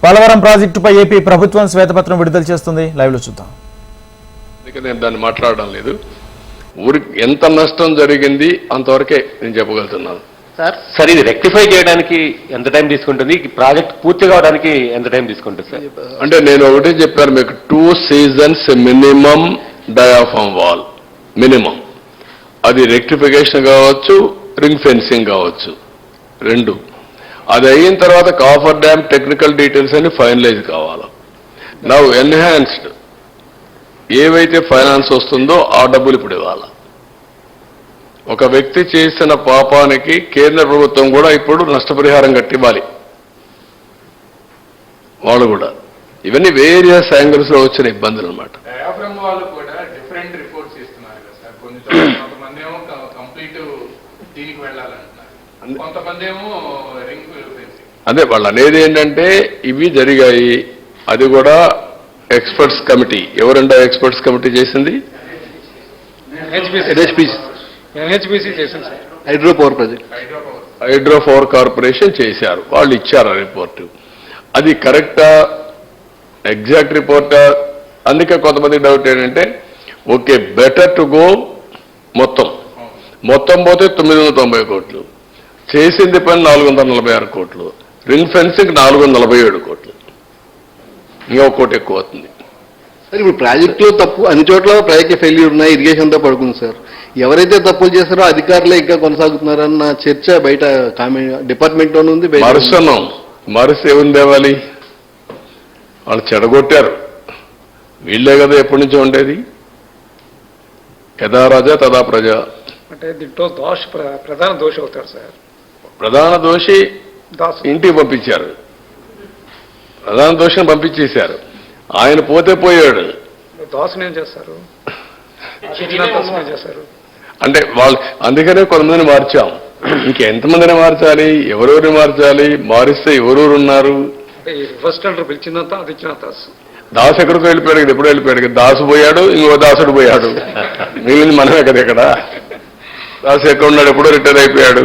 పోలవరం ప్రాజెక్టుపై ఏపీ ప్రభుత్వం శ్వేతపత్రం విడుదల చేస్తుంది. లైవ్ లో చూద్దాం. నేను దాన్ని మాట్లాడడం లేదు. ఊరికి ఎంత నష్టం జరిగింది అంతవరకే నేను చెప్పగలుగుతున్నాను. సార్ ఇది రెక్టిఫై చేయడానికి ఎంత టైం తీసుకుంటుంది, ప్రాజెక్ట్ పూర్తి కావడానికి ఎంత టైం తీసుకుంటుంది సార్? అంటే నేను ఒకటే చెప్పాను మీకు, 2 seasons minimum diaphragm wall minimum. అది రెక్టిఫికేషన్ కావచ్చు, రింగ్ ఫెన్సింగ్ కావచ్చు, రెండు. అది అయిన తర్వాత కాఫర్ డ్యామ్ టెక్నికల్ డీటెయిల్స్ అన్ని ఫైనలైజ్ కావాలి. నౌ ఎన్హాన్స్డ్ ఏవైతే ఫైనాన్స్ వస్తుందో ఆ డబ్బులు ఇప్పుడు ఇవ్వాలి. ఒక వ్యక్తి చేసిన పాపానికి కేంద్ర ప్రభుత్వం కూడా ఇప్పుడు నష్టపరిహారం కట్టివ్వాలి వాళ్ళు కూడా. ఇవన్నీ వేరియస్ యాంగిల్స్ లో వచ్చిన ఇబ్బందులు అనమాట. డయాఫ్రమ్ వాళ్ళు కూడా డిఫరెంట్ రిపోర్ట్స్ ఇస్తున్నారు కదా సార్. కొంతమంది ఏమో కంప్లీట్ దీనికి వెళ్ళాలంటున్నారు, కొంతమంది ఏమో రింగ్ ఫెన్సింగ్. అదే వాళ్ళు అనేది ఏంటంటే ఇవి జరిగాయి. అది కూడా ఎక్స్పర్ట్స్ కమిటీ, ఎవరంటే ఎక్స్పర్ట్స్ కమిటీ చేసింది? ఎన్హెచ్బిసి చేసింది sir. Hydro power project, hydro power corporation చేశారు. వాళ్ళు ఇచ్చారు ఆ రిపోర్టు. అది కరెక్టా, ఎగ్జాక్ట్ రిపోర్టా? అందుకే కొంతమంది డౌట్ ఏంటంటే, ఓకే బెటర్ టు గో మొత్తం పోతే 990 కోట్లు, చేసింది పని 446 కోట్లు, రింగ్ ఫెన్సింగ్ 447 కోట్లు, ఇంకా కోటి ఎక్కువ అవుతుంది. సార్ ఇప్పుడు ప్రాజెక్టులో తప్పు అన్ని చోట్ల ప్రాజెక్ట్ ఫెయిల్యూర్ ఉన్నాయి, ఇరిగేషన్తో పడుకుంది సార్. ఎవరైతే తప్పులు చేస్తారో అధికారులే ఇంకా కొనసాగుతున్నారన్న చర్చ బయట డిపార్ట్మెంట్లోనే ఉంది. మరుస్తున్నాం, మరుసు ఏముంది తేవాలి? వాళ్ళు చెడగొట్టారు, వీళ్ళే కదా ఎప్పటి నుంచో ఉండేది. యథా రాజా తదా ప్రజ. అంటే దీంట్లో ప్రధాన దోషి అవుతారు సార్. ప్రధాన దోషి ఇంటికి పంపించారు, ప్రధాన దోషిని పంపించేశారు. ఆయన పోతే పోయాడు. దోషం ఏం చేస్తారు అంటే వాళ్ళు అందుకనే కొంతమందిని మార్చాం. ఇంకెంతమందిని మార్చాలి, ఎవరెవరిని మార్చాలి, మారిస్తే ఎవరెవరు ఉన్నారు? రివర్స్ టెండర్ పిలిచిందంత అది ఇచ్చినంత. దాసు ఎక్కడికో వెళ్ళిపోయాడు కదా, ఎప్పుడు వెళ్ళిపోయాడు కదా. దాసు పోయాడు, ఇంకో దాసుడు పోయాడు, మిగిలింది మనమే కదా ఇక్కడ. దాసు ఎక్కడ ఉన్నాడు? ఎప్పుడో రిటైర్ అయిపోయాడు,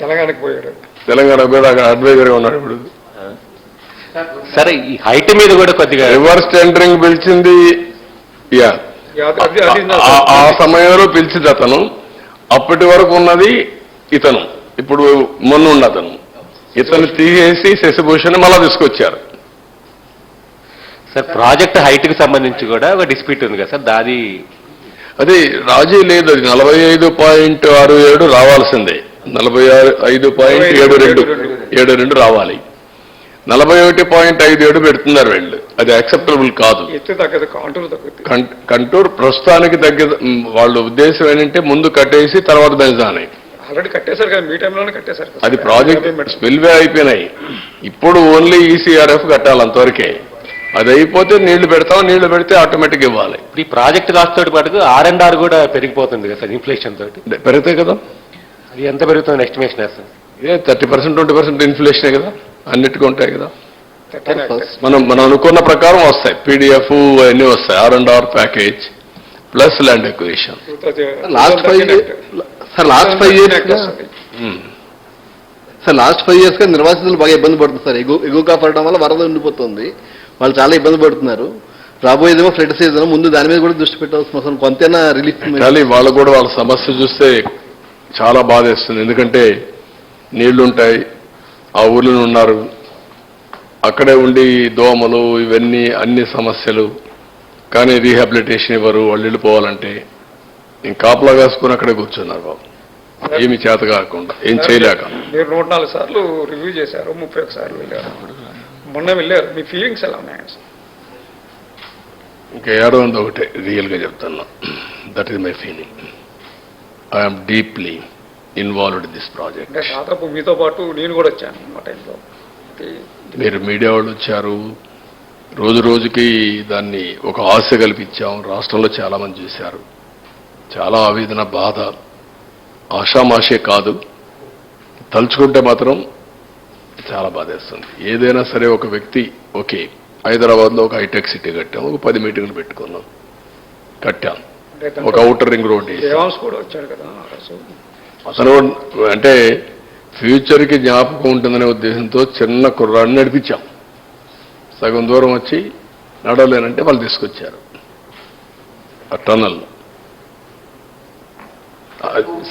తెలంగాణకు పోయాడు. తెలంగాణ పోయాడు, అక్కడ అడ్వైజర్గా ఉన్నాడు ఇప్పుడు. సరే ఈ హైట్ మీద కూడా కొద్దిగా రివర్స్ టెండరింగ్ పిలిచింది ఆ సమయంలో పిలిచింది అతను. అప్పటి వరకు ఉన్నది ఇతను, ఇప్పుడు మొన్న ఉన్న అతను. ఇతను తీసేసి శశిభూషణ్ మళ్ళా తీసుకొచ్చారు. సార్ ప్రాజెక్ట్ హైట్ కి సంబంధించి కూడా ఒక డిస్ప్యూట్ ఉంది కదా సార్, దాది అది రాజీ లేదు. అది 45.67 రావాల్సిందే, 45.72 రావాలి. 41.57 పెడుతున్నారు వీళ్ళు. అది యాక్సెప్టబుల్ కాదు. కంటూర్ ప్రస్తుతానికి తగ్గ వాళ్ళ ఉద్దేశం ఏంటంటే ముందు కట్టేసి తర్వాత బెంజాని. ఆల్రెడీ కట్టేశారు కదా, మీ టైంలోనే కట్టేశారు. అది ప్రాజెక్ట్ స్పిల్వే అయిపోయినాయి. ఇప్పుడు ఓన్లీ ఈసీఆర్ఎఫ్ కట్టాలి, అంతవరకే. అది అయిపోతే నీళ్లు పెడతాం, నీళ్లు పెడితే ఆటోమేటిక్ ఇవ్వాలి. ఈ ప్రాజెక్ట్ కాస్ట్ తోటి పాటు R&R కూడా పెరిగిపోతుంది కదా సార్, ఇన్ఫ్లేషన్ తోటి. పెరుగుతాయి కదా. అది ఎంత పెరుగుతుంది ఎస్టిమేషన్ సార్? 30% 20% ఇన్ఫ్లేషనే కదా, అన్నిటికీ ఉంటాయి కదా. మనం అనుకున్న ప్రకారం వస్తాయి. పీడిఎఫ్ అన్నీ వస్తాయి. R&R package plus land acquisition. Last 5 years గా నిర్వాసితులు బాగా ఇబ్బంది పడుతుంది సార్. ఎగువగా పడడం వల్ల వరద ఉండిపోతుంది, వాళ్ళు చాలా ఇబ్బంది పడుతున్నారు. రాబోయేదేమో ఫ్లడ్ సీజన్, ముందు దాని మీద కూడా దృష్టి పెట్టాల్సిన అవసరం, కొంతైనా రిలీఫ్. వాళ్ళు కూడా వాళ్ళ సమస్య చూస్తే చాలా బాధేస్తుంది. ఎందుకంటే నీళ్లుంటాయి, ఆ ఊర్లో ఉన్నారు, అక్కడే ఉండి దోమలు ఇవన్నీ అన్ని సమస్యలు. కానీ రీహాబిలిటేషన్ ఇవ్వరు, వాళ్ళు వెళ్ళిపోవాలంటే. నేను కాపలా కాసుకుని అక్కడే కూర్చున్నారు బాబు, ఏమి చేత కాకుండా, ఏం చేయలేక. మీరు 104 సార్లు రివ్యూ చేశారు, 31 సార్లు వెళ్ళారు, మొన్న వెళ్ళారు. మీ ఫీలింగ్స్ ఎలా ఉన్నాయి? ఇంకా 700 ఒకటే రియల్గా చెప్తున్నా. That is my feeling. I'm deeply involved in this project. దాదాపు మీతో పాటు నేను కూడా వచ్చాను ఆ టైంలో. మీరు మీడియా వాళ్ళు వచ్చారు, రోజు రోజుకి దాన్ని ఒక ఆశ కల్పించాం. రాష్ట్రంలో చాలా మంది చూశారు. చాలా ఆవేదన, బాధ, ఆషామాషే కాదు, తలుచుకుంటే మాత్రం చాలా బాధేస్తుంది. ఏదైనా సరే ఒక వ్యక్తి, ఓకే హైదరాబాద్లో ఒక హైటెక్ సిటీ కట్టాం, ఒక 10 మీటింగ్లు పెట్టుకున్నాం, కట్టాం, ఒక ఔటర్ రింగ్ రోడ్ అతను. అంటే ఫ్యూచర్కి జ్ఞాపకం ఉంటుందనే ఉద్దేశంతో చిన్న కుర్రాడిని నడిపించాం. సగం దూరం వచ్చి నడవలేనంటే వాళ్ళు తీసుకొచ్చారు ఆ టన్నల్.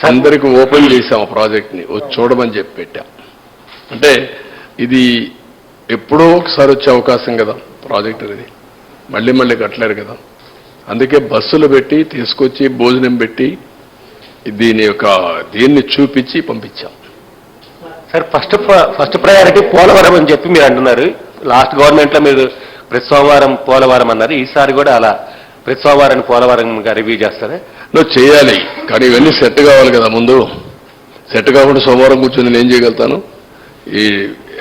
అందరికి ఓపెన్ చేశాం ఆ ప్రాజెక్ట్ని, వచ్చి చూడమని చెప్పి పెట్టాం. అంటే ఇది ఎప్పుడో ఒకసారి వచ్చే అవకాశం కదా ప్రాజెక్ట్ అనేది, మళ్ళీ మళ్ళీ కట్టలేరు కదా. అందుకే బస్సులు పెట్టి తీసుకొచ్చి భోజనం పెట్టి దీన్ని చూపించి పంపించాం. సార్ ఫస్ట్ ప్రయారిటీ పోలవరం అని చెప్పి మీరు అంటున్నారు. లాస్ట్ గవర్నమెంట్ లో మీరు ప్రతి సోమవారం పోలవరం అన్నారు, ఈసారి కూడా అలా ప్రతి సోమవారం పోలవరం రివ్యూ చేస్తారా? నువ్వు చేయాలి, కానీ ఇవన్నీ సెట్ కావాలి కదా. ముందు సెట్ కాకుండా సోమవారం కూర్చొని నేను చేయగలుగుతాను? ఈ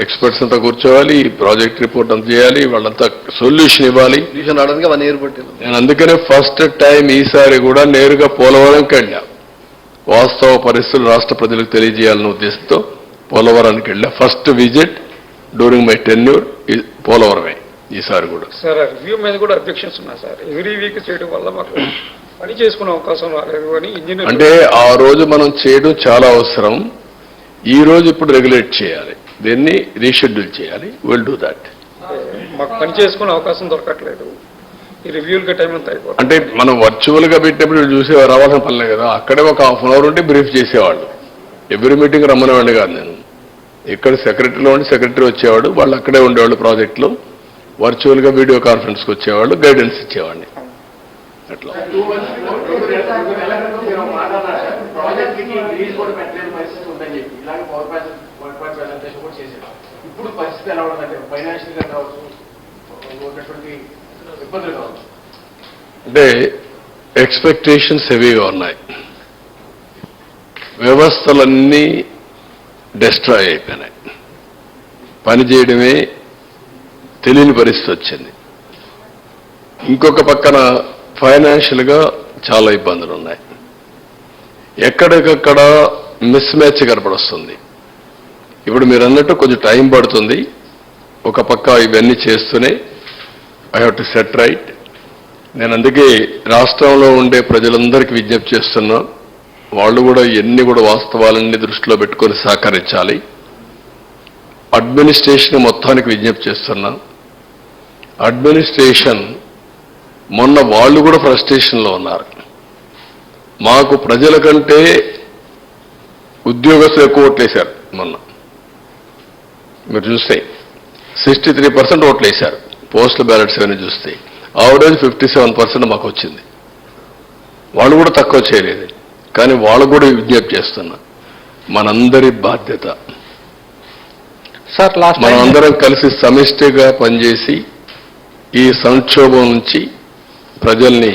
ఎక్స్పర్ట్స్ అంతా కూర్చోవాలి, ఈ ప్రాజెక్ట్ రిపోర్ట్ అంతా చేయాలి, వాళ్ళంతా సొల్యూషన్ ఇవ్వాలి. రావడానికి 1 year పట్టింది. నేను అందుకనే ఫస్ట్ టైం ఈసారి కూడా నేరుగా పోలవరంకి వెళ్ళా. వాస్తవ పరిస్థితులు రాష్ట్ర ప్రజలకు తెలియజేయాలనే ఉద్దేశంతో పోలవరానికి వెళ్ళా. First visit during my tenure పోలవరమే ఈసారి కూడా. సార్ రివ్యూ మీద కూడా అబ్జెక్షన్స్ ఉన్నాయి సార్. ఎవ్రీ వీక్ చేయడం వల్ల మాకు పని చేసుకునే అవకాశం రాలేదు అని ఇంజనీర్ అంటే ఆ రోజు మనం చేయడం చాలా అవసరం. ఈ రోజు ఇప్పుడు రెగ్యులేట్ చేయాలి, దీన్ని రీషెడ్యూల్ చేయాలి. Will do that. మాకు పని చేసుకునే అవకాశం దొరకట్లేదు, ఈ రివ్యూలకి టైం అంతా అయిపోతుంది. అంటే మనం వర్చువల్ గా పెట్టినప్పుడు చూసేవారు, రావాల్సిన పనిలే కదా. అక్కడే ఒక ½ hour ఉంటే బ్రీఫ్ చేసేవాళ్ళు. ఎవ్రీ మీటింగ్ రమ్మనేవాడిని కాదు నేను. ఇక్కడ సెక్రటరీలో ఉండి సెక్రటరీ వచ్చేవాడు, వాళ్ళు అక్కడే ఉండేవాళ్ళు ప్రాజెక్టులో. వర్చువల్ గా వీడియో కాన్ఫరెన్స్కి వచ్చేవాళ్ళు, గైడెన్స్ ఇచ్చేవాడిని. అట్లా అంటే ఎక్స్పెక్టేషన్స్ హెవీగా ఉన్నాయి. వ్యవస్థలన్నీ డిస్ట్రాయ్ అయిపోయినాయి. పని చేయడమే తెలియని పరిస్థితి వచ్చింది. ఇంకొక పక్కన ఫైనాన్షియల్గా చాలా ఇబ్బందులు ఉన్నాయి. ఎక్కడికక్కడ మిస్ మ్యాచ్ కనపడొస్తుంది. ఇప్పుడు మీరు అన్నట్టు కొంచెం టైం పడుతుంది. ఒక పక్క ఇవన్నీ చేస్తూనే I have to set right. నేను అందుకే రాష్ట్రంలో ఉండే ప్రజలందరికీ విజ్ఞప్తి చేస్తున్నా, వాళ్ళు కూడా ఎన్ని కూడా వాస్తవాలన్నీ దృష్టిలో పెట్టుకొని సహకరించాలి. అడ్మినిస్ట్రేషన్ మొత్తానికి విజ్ఞప్తి చేస్తున్నా. అడ్మినిస్ట్రేషన్ మొన్న వాళ్ళు కూడా ఫ్రస్ట్రేషన్లో ఉన్నారు. మాకు ప్రజల కంటే ఉద్యోగస్తులు ఎక్కువ ఓట్లేశారు. మొన్న మీరు చూస్తే 63% ఓట్లేశారు. పోస్టల్ బ్యాలెట్స్ అవన్నీ చూస్తే ఆవరేజ్ 57% మాకు వచ్చింది. వాళ్ళు కూడా తక్కువ చేయలేదు. కానీ వాళ్ళు కూడా విజ్ఞప్తి చేస్తున్నా, మనందరి బాధ్యత. మనం అందరం కలిసి సమిష్టిగా పనిచేసి ఈ సంక్షోభం నుంచి ప్రజల్ని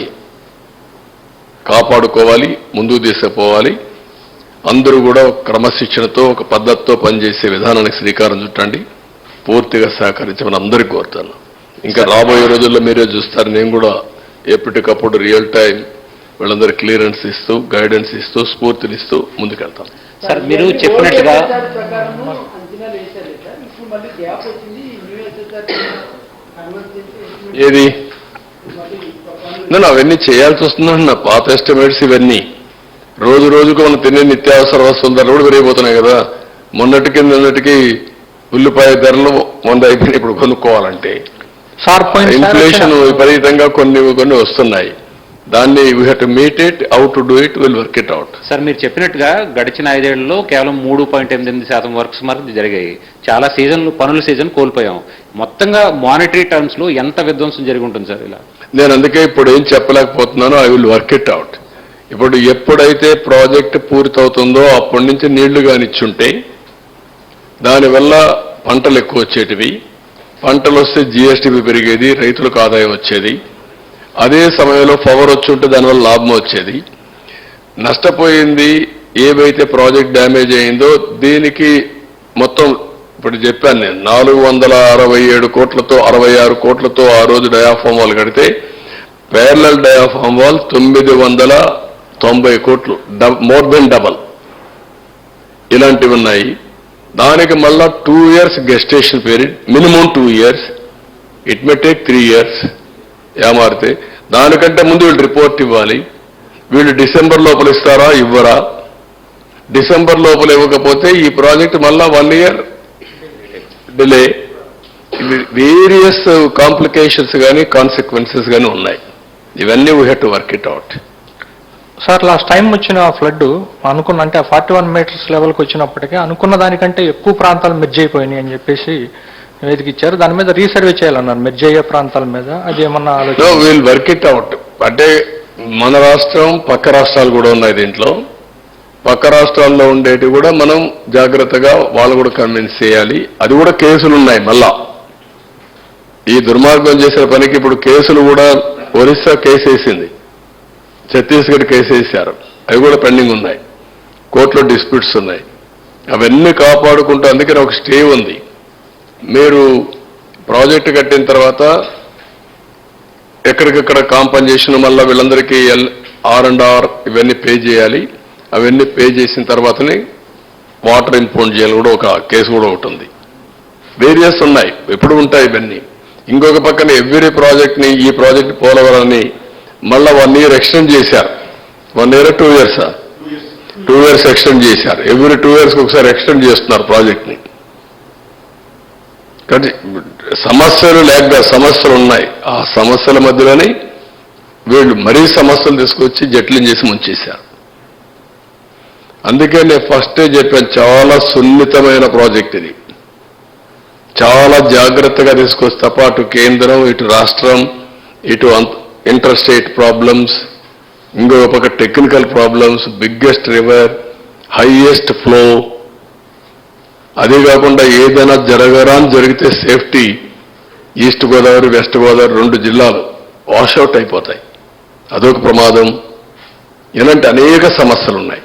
కాపాడుకోవాలి, ముందుకు తీసుకుపోవాలి. అందరూ కూడా ఒక క్రమశిక్షణతో ఒక పద్ధతితో పనిచేసే విధానానికి శ్రీకారం చుట్టండి. పూర్తిగా సహకరించమని అందరికీ కోరుతాను. ఇంకా రాబోయే రోజుల్లో మీరే చూస్తారు, నేను కూడా ఎప్పటికప్పుడు రియల్ టైం వీళ్ళందరూ క్లియరెన్స్ ఇస్తూ, గైడెన్స్ ఇస్తూ, స్ఫూర్తినిస్తూ ముందుకెళ్తాం. సార్ మీరు చెప్పినట్టుగా ఏది నేను అవన్నీ చేయాల్సి వస్తుందండి. నా పాత ఎస్టిమేట్స్ ఇవన్నీ రోజు రోజుకు మనం తినే నిత్యావసర వస్తువుల ధరలు కూడా పెరిగిపోతున్నాయి కదా. నిన్నటికి ఉల్లిపాయ ధరలు 100 అయిపోయినాయి. ఇప్పుడు కొనుక్కోవాలంటే ఇన్ఫ్లేషన్ విపరీతంగా కొన్ని వస్తున్నాయి. దాన్ని we have to meet it, how to do it, will work it out. Sir మీరు చెప్పినట్టుగా గడిచిన 5 ఏళ్లలో కేవలం 3.8% వర్క్స్ మరి జరిగాయి. చాలా పనుల సీజన్ కోల్పోయాం. మొత్తంగా మానిటరీ టర్మ్స్ లో ఎంత విధ్వంసం జరిగి ఉంటుంది సార్ ఇలా? నేను అందుకే ఇప్పుడు ఏం చెప్పలేకపోతున్నానో, I will work it out. ఇప్పుడు ఎప్పుడైతే ప్రాజెక్ట్ పూర్తవుతుందో అప్పటి నుంచి నీళ్లు కానిచ్చుంటే దానివల్ల పంటలు ఎక్కువ వచ్చేటివి. పంటలు వస్తే జీఎస్టీపీ పెరిగేది, రైతులకు ఆదాయం వచ్చేది. అదే సమయంలో పవర్ వచ్చి ఉంటే దానివల్ల లాభం వచ్చేది. నష్టపోయింది ఏవైతే ప్రాజెక్ట్ డ్యామేజ్ అయిందో దీనికి మొత్తం ఇప్పుడు చెప్పాను నేను 467 కోట్లతో 66 కోట్లతో ఆ రోజు డయాఫామ్ వాల్ కడితే ప్యారలల్ డయాఫామ్ వాల్ 990 కోట్లు, మోర్ దెన్ డబల్ ఇలాంటివి ఉన్నాయి. దానికి మళ్ళా 2 years gestation period, minimum 2 years, it may take 3 years. ఏమారితే దానికంటే ముందు వీళ్ళు రిపోర్ట్ ఇవ్వాలి. వీళ్ళు డిసెంబర్ లోపల ఇస్తారా ఇవ్వరా? డిసెంబర్ లోపల ఇవ్వకపోతే ఈ ప్రాజెక్ట్ మళ్ళా 1 year డిలే. వేరియస్ కాంప్లికేషన్స్ కానీ కాన్సిక్వెన్సెస్ కానీ ఉన్నాయి. ఇవన్నీ we have to work it out. Sir last time వచ్చిన ఫ్లడ్ అనుకున్న అంటే 41 మీటర్స్ లెవెల్కి వచ్చినప్పటికీ అనుకున్న దానికంటే ఎక్కువ ప్రాంతాలు మెర్జ్ అయిపోయినాయి అని చెప్పేసి నివేదిక ఇచ్చారు. దాని మీద రీసర్వే చేయాలన్నారు మెర్జ్ అయ్యే ప్రాంతాల మీద. అది ఏమన్నా ఆలోచన? Will work it out. అంటే మన రాష్ట్రం పక్క రాష్ట్రాలు కూడా ఉన్నాయి దీంట్లో. పక్క రాష్ట్రాల్లో ఉండేటి కూడా మనం జాగ్రత్తగా వాళ్ళు కూడా కన్విన్స్ చేయాలి. అది కూడా కేసులు ఉన్నాయి. మళ్ళా ఈ దుర్మార్గం చేసిన పనికి ఇప్పుడు కేసులు కూడా ఒరిస్సా కేసు వేసింది, ఛత్తీస్గఢ్ కేసు వేశారు, అవి కూడా పెండింగ్ ఉన్నాయి, కోర్టులో డిస్ప్యూట్స్ ఉన్నాయి. అవన్నీ కాపాడుకుంటూ అందుకని ఒక స్టే ఉంది. మీరు ప్రాజెక్టు కట్టిన తర్వాత ఎక్కడికక్కడ కాంపన్సేషన్ మళ్ళీ వీళ్ళందరికీ R&R ఇవన్నీ పే చేయాలి. అవన్నీ పే చేసిన తర్వాతనే వాటర్ ఇంపౌండ్ చేయాలి కూడా ఒక కేసు కూడా ఒకటి ఉంది. వేరియస్ ఉన్నాయి, ఎప్పుడు ఉంటాయి ఇవన్నీ. ఇంకొక పక్కన ఎవ్రీ ప్రాజెక్ట్ని ఈ ప్రాజెక్ట్ పోలవరాన్ని మళ్ళా 1 year ఎక్స్టెండ్ చేశారు. 1 year 2 years 2 years ఎక్స్టెండ్ చేశారు. ఎవ్రీ 2 years ఒకసారి ఎక్స్టెండ్ చేస్తున్నారు ప్రాజెక్ట్ని. కానీ సమస్యలు లేక సమస్యలు ఉన్నాయి. ఆ సమస్యల మధ్యలోనే వీళ్ళు మరీ సమస్యలు తీసుకొచ్చి జట్లం చేసి ముంచేశారు. అందుకే నేను ఫస్టే చెప్పాను, చాలా సున్నితమైన ప్రాజెక్ట్ ఇది. చాలా జాగ్రత్తగా తీసుకొస్తే తప్ప అటు కేంద్రం, ఇటు రాష్ట్రం, ఇటు ఇంటర్ స్టేట్ ప్రాబ్లమ్స్, ఇంకొక పక్క technical problems, biggest river, highest flow, అదే కాకుండా ఏదైనా జరిగితే safety, east Godavari west Godavari 2 జిల్లాలు వాషౌట్ అయిపోతాయి. అదొక ప్రమాదం. ఇలాంటి అనేక సమస్యలు ఉన్నాయి.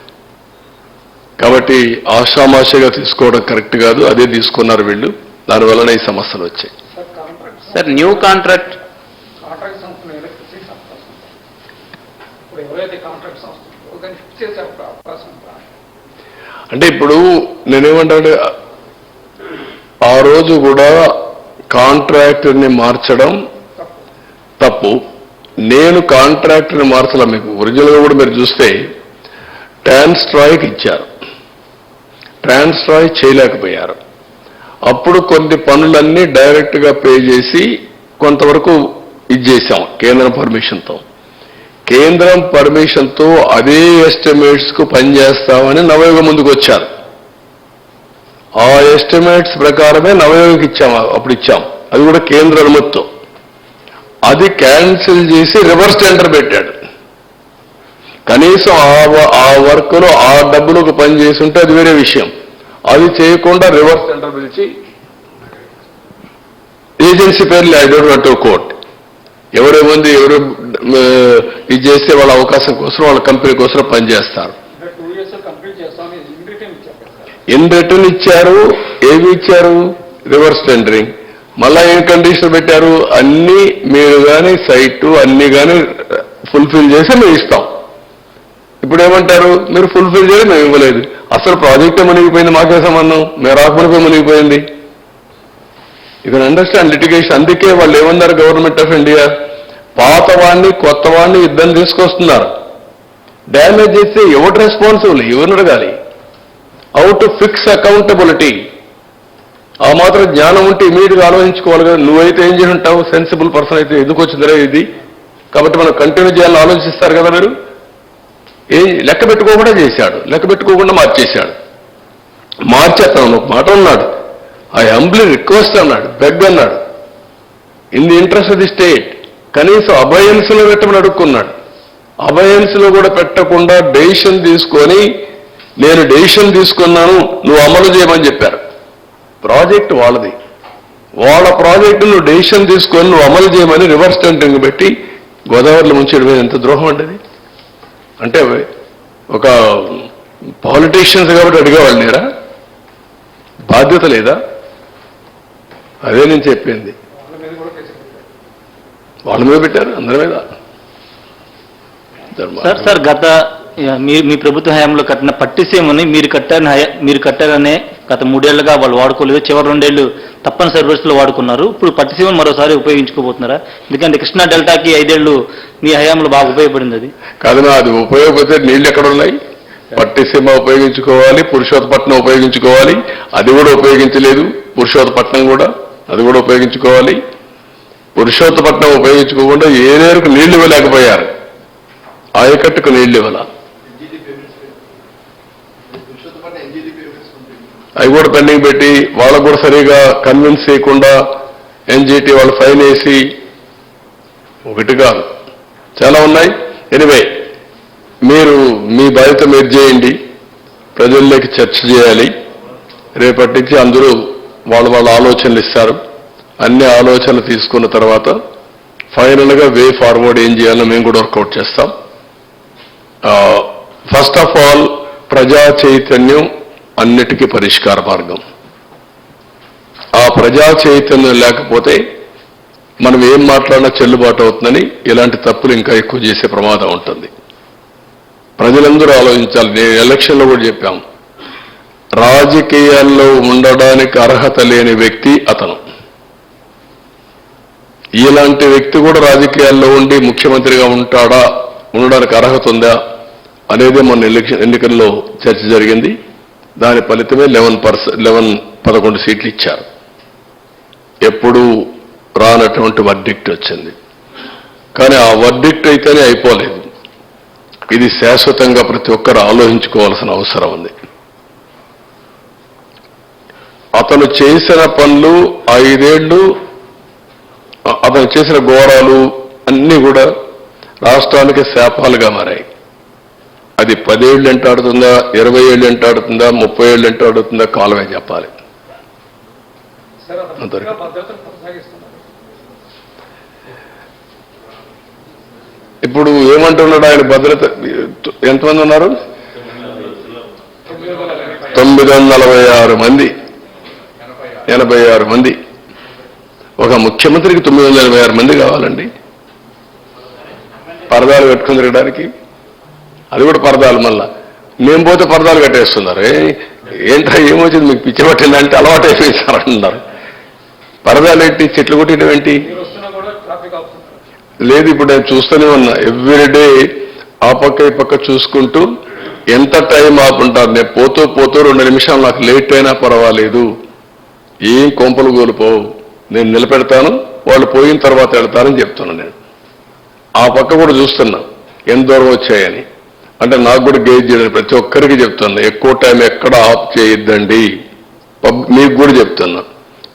కాబట్టి ఆషామాషిగా తీసుకోవడం కరెక్ట్ కాదు. అదే తీసుకున్నారు వీళ్ళు, దానివల్లనే ఈ సమస్యలు వచ్చాయి. సార్ న్యూ కాంట్రాక్ట్ సంస్థలు ఎలక్ట్రిసిటీ సంస్థ ఇప్పుడు ఎవరైతే కాంట్రాక్ట్ సంస్థ దాన్ని ఫిక్స్ చేసే అవకాశం ఉందా? అంటే ఇప్పుడు నేనేమంటే ఆ రోజు కూడా కాంట్రాక్టర్ని మార్చడం తప్పు. నేను కాంట్రాక్టర్ని మార్చలే. మీకు ఒరిజినల్గా కూడా మీరు చూస్తే ట్రాన్స్ట్రాయ్కి ఇచ్చారు, ట్రాన్స్ట్రాయ్ చేయలేకపోయారు. అప్పుడు కొన్ని పనులన్నీ డైరెక్ట్గా పే చేసి కొంతవరకు ఇచ్చేసాం కేంద్రం పర్మిషన్తో. కేంద్రం పర్మిషన్తో అదే ఎస్టిమేట్స్కు పనిచేస్తామని నవయోగ ముందుకు వచ్చారు. ఆ ఎస్టిమేట్స్ ప్రకారమే నవయోగకి ఇచ్చాము, అప్పుడు ఇచ్చాం. అది కూడా కేంద్ర అనుమతితో. అది క్యాన్సిల్ చేసి రివర్స్ టెండర్ పెట్టాడు. కనీసం ఆ వర్క్లో ఆ డబ్బులకు పని చేసి ఉంటే అది వేరే విషయం. అది చేయకుండా రివర్స్ టెండర్ పిలిచి ఏజెన్సీ పేర్లు I don't want to quote, ఎవరేముంది ఎవరు ఇది చేస్తే వాళ్ళ అవకాశం కోసం వాళ్ళ కంపెనీ కోసం పనిచేస్తారు. 2 years కంప్లీట్ చేస్తామని ఇన్ రిటర్న్ ఇచ్చారు. ఏమి ఇచ్చారు? Reverse tendering. మళ్ళా ఏం కండిషన్ పెట్టారు? అన్ని మీరు కానీ సైటు అన్ని కానీ ఫుల్ఫిల్ చేసి మేము ఇస్తాం. ఇప్పుడు ఏమంటారు? మీరు ఫుల్ఫిల్ చేయడం మేము ఇవ్వలేదు. అసలు ప్రాజెక్టే మునిగిపోయింది, మాకే సంబంధం, మేము రాకపోతే మునిగిపోయింది. You can understand litigation. అందుకే వాళ్ళు ఏమన్నారు గవర్నమెంట్ ఆఫ్ ఇండియా, పాత వాడిని కొత్త వాడిని ఇద్దరు తీసుకొస్తున్నారు. డ్యామేజ్ చేస్తే ఎవరు రెస్పాన్సిబుల్? ఎవరిని అడగాలి? How to fix accountability. ఆ మాత్రం జ్ఞానం ఉంటే ఇమీడియట్గా ఆలోచించుకోవాలి కదా. నువ్వైతే ఏం చేసి ఉంటావు? సెన్సిబుల్ పర్సన్ అయితే ఎందుకు వచ్చిందిరా ఇది, కాబట్టి మనం కంటిన్యూ చేయాలని ఆలోచిస్తారు కదా. మీరు ఏం లెక్క పెట్టుకోకుండా చేశాడు, లెక్క పెట్టుకోకుండా మార్చేశాడు. మార్చేస్తాను ఒక మాట అన్నాడు, ఐ హంబ్లీ రిక్వెస్ట్ అన్నాడు, బెగ్ అన్నాడు, in the interest of the state. కనీసం అబయన్స్లో పెట్టమని అడుక్కున్నాడు. అబయన్స్లో కూడా పెట్టకుండా డెసిషన్ తీసుకొని, నేను డెసిషన్ తీసుకున్నాను నువ్వు అమలు చేయమని చెప్పారు. ప్రాజెక్ట్ వాళ్ళది, వాళ్ళ ప్రాజెక్టు నువ్వు డెసిషన్ తీసుకొని నువ్వు అమలు చేయమని రివర్స్ టెండరింగ్ పెట్టి గోదావరిలో ముంచేయడం ఎంత ద్రోహం అండి అది. అంటే ఒక పాలిటీషియన్స్ కాబట్టి అడిగేవాళ్ళు లేరా? బాధ్యత లేదా? అదే నేను చెప్పింది. వాళ్ళ మీద పెట్టారు, అందరి మీద. సార్ గత మీ ప్రభుత్వ హయాంలో కట్టిన పట్టిసీమని మీరు కట్టారనే గత 3 ఏళ్లుగా వాళ్ళు వాడుకోలేదు. చివరి 2 ఏళ్లు తప్పనిసరి పరిస్థితుల్లో వాడుకున్నారు. ఇప్పుడు పట్టిసీమను మరోసారి ఉపయోగించుకోబోతున్నారా? ఎందుకంటే కృష్ణా డెల్టాకి 5 ఏళ్లు మీ హయాంలో బాగా ఉపయోగపడింది. అది కాదు, అది ఉపయోగపడితే నీళ్లు ఎక్కడ ఉన్నాయి? పట్టిసీమ ఉపయోగించుకోవాలి, పురుషోత్తపట్నం ఉపయోగించుకోవాలి. అది కూడా ఉపయోగించలేదు, పురుషోత్తపట్నం కూడా. అది కూడా ఉపయోగించుకోవాలి. పురుషోత్తపట్నం ఉపయోగించుకోకుండా ఏరేరుకు నీళ్లు ఇవ్వలేకపోయారు, ఆయకట్టుకు నీళ్లు ఇవ్వాల, అవి కూడా పెండింగ్ పెట్టి వాళ్ళకు కూడా సరిగా కన్విన్స్ చేయకుండా ఎన్జిటి వాళ్ళు ఫైన్ వేసి, ఒకటి కాదు చాలా ఉన్నాయి. ఎనివే, మీరు మీ బాధ్యత మీరు చేయండి, ప్రజల్లోకి చర్చ చేయాలి. రేపటి నుంచి అందరూ వాళ్ళ ఆలోచనలు ఇస్తారు. అన్ని ఆలోచనలు తీసుకున్న తర్వాత ఫైనల్గా వే ఫార్వర్డ్ ఏం చేయాలో మేము కూడా వర్కౌట్ చేస్తాం. ఫస్ట్ ఆఫ్ ఆల్, ప్రజా చైతన్యం అన్నిటికీ పరిష్కార మార్గం. ఆ ప్రజా చైతన్యం లేకపోతే మనం ఏం మాట్లాడినా చెల్లుబాటు అవుతుందని ఇలాంటి తప్పులు ఇంకా ఎక్కువ చేసే ప్రమాదం ఉంటుంది. ప్రజలందరూ ఆలోచించాలి. నేను ఎలక్షన్లో కూడా చెప్పాం, రాజకీయాల్లో ఉండడానికి అర్హత లేని వ్యక్తి అతను. ఇలాంటి వ్యక్తి కూడా రాజకీయాల్లో ఉండి ముఖ్యమంత్రిగా ఉండడానికి అర్హత ఉందా అనేది మొన్న ఎన్నికల్లో చర్చ జరిగింది. దాని ఫలితమే 11 సీట్లు ఇచ్చారు. ఎప్పుడూ రానటువంటి వర్డిక్ట్ వచ్చింది. కానీ ఆ వర్డిక్ట్ అయితేనే అయిపోలేదు. ఇది శాశ్వతంగా ప్రతి ఒక్కరు ఆలోచించుకోవాల్సిన అవసరం ఉంది. అతను చేసిన పనులు 5 ఏళ్లు, అతను చేసిన ఘోరాలు అన్నీ కూడా రాష్ట్రానికి శాపాలుగా మారాయి. అది 10 ఏళ్ళు ఎంటాడుతుందా, 20 ఏళ్ళు ఎంటాడుతుందా, 30 ఏళ్ళు ఎంటాడుతుందా కాలమే చెప్పాలి. సార్ అతను భద్రతను కొనసాగిస్తున్నారు. ఇప్పుడు ఏమంటున్నాడు ఆయన? భద్రత ఎంతమంది ఉన్నారు? 946 మంది, 86 మంది. ఒక ముఖ్యమంత్రికి 986 మంది కావాలండి పరదాలు పెట్టుకుని తిరగడానికి. అది కూడా పరదాలు, మళ్ళా మేము పోతే పరదాలు కట్టేస్తున్నారు. ఏంటో ఏమొచ్చింది మీకు, పిచ్చి పట్టిందంటే అలవాటు అయిపోయిస్తారంటున్నారు. పరదాలు ఏంటి, చెట్లు కొట్టడం ఏంటి? లేదు, ఇప్పుడు నేను చూస్తూనే ఉన్నా. ఎవ్రీడే ఆ పక్క ఈ పక్క చూసుకుంటూ ఎంత టైం ఆపుంటారు. నేను పోతూ 2 నిమిషాలు నాకు లేట్ అయినా పర్వాలేదు, ఏం కొంపలు కోల్పోవు, నేను నిలబెడతాను, వాళ్ళు పోయిన తర్వాత వెళ్తారని చెప్తున్నాను. నేను ఆ పక్క కూడా చూస్తున్నా ఎంత దూరం వచ్చాయని. అంటే నాకు కూడా గేజ్ చేయడం, ప్రతి ఒక్కరికి చెప్తున్నా, ఎక్కువ టైం ఎక్కడ ఆఫ్ చేయొద్దండి. మీకు కూడా చెప్తున్నా,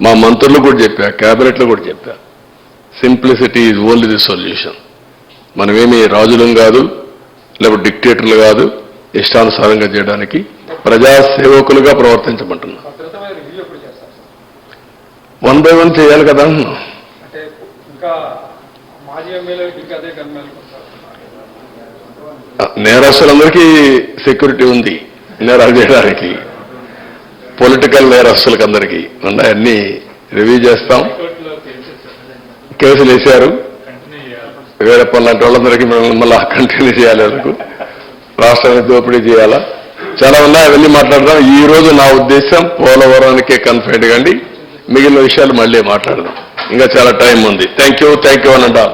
మా మంత్రులు కూడా చెప్పా, క్యాబినెట్లో కూడా చెప్పా. Simplicity is only the solution. మనమేమి రాజులం కాదు, లేకపోతే డిక్టేటర్లు కాదు. ఇష్టానుసారంగా చేయడానికి ప్రజాసేవకులుగా ప్రవర్తించమంటున్నా. 1 by 1 చేయాలి కదా. నేరస్తులందరికీ సెక్యూరిటీ ఉంది నేరాలు చేయడానికి. పొలిటికల్ నేరస్తులకు అందరికీ ఉన్నాయి, అన్ని రివ్యూ చేస్తాం. కేసులు వేశారు, వీరప్పన్ లాంటి వాళ్ళందరికీ మళ్ళీ కంటిన్యూ చేయాలి. వాళ్ళకు రాష్ట్రాన్ని దోపిడీ చేయాలా, చాలా ఉన్నాయి. అవన్నీ మాట్లాడదాం. ఈ రోజు నా ఉద్దేశం పోలవరానికే కన్ఫైన్డ్ కండి, మిగిలిన విషయాలు మళ్ళీ మాట్లాడదాం. ఇంకా చాలా టైం ఉంది. థ్యాంక్ యూ అని అంటారు.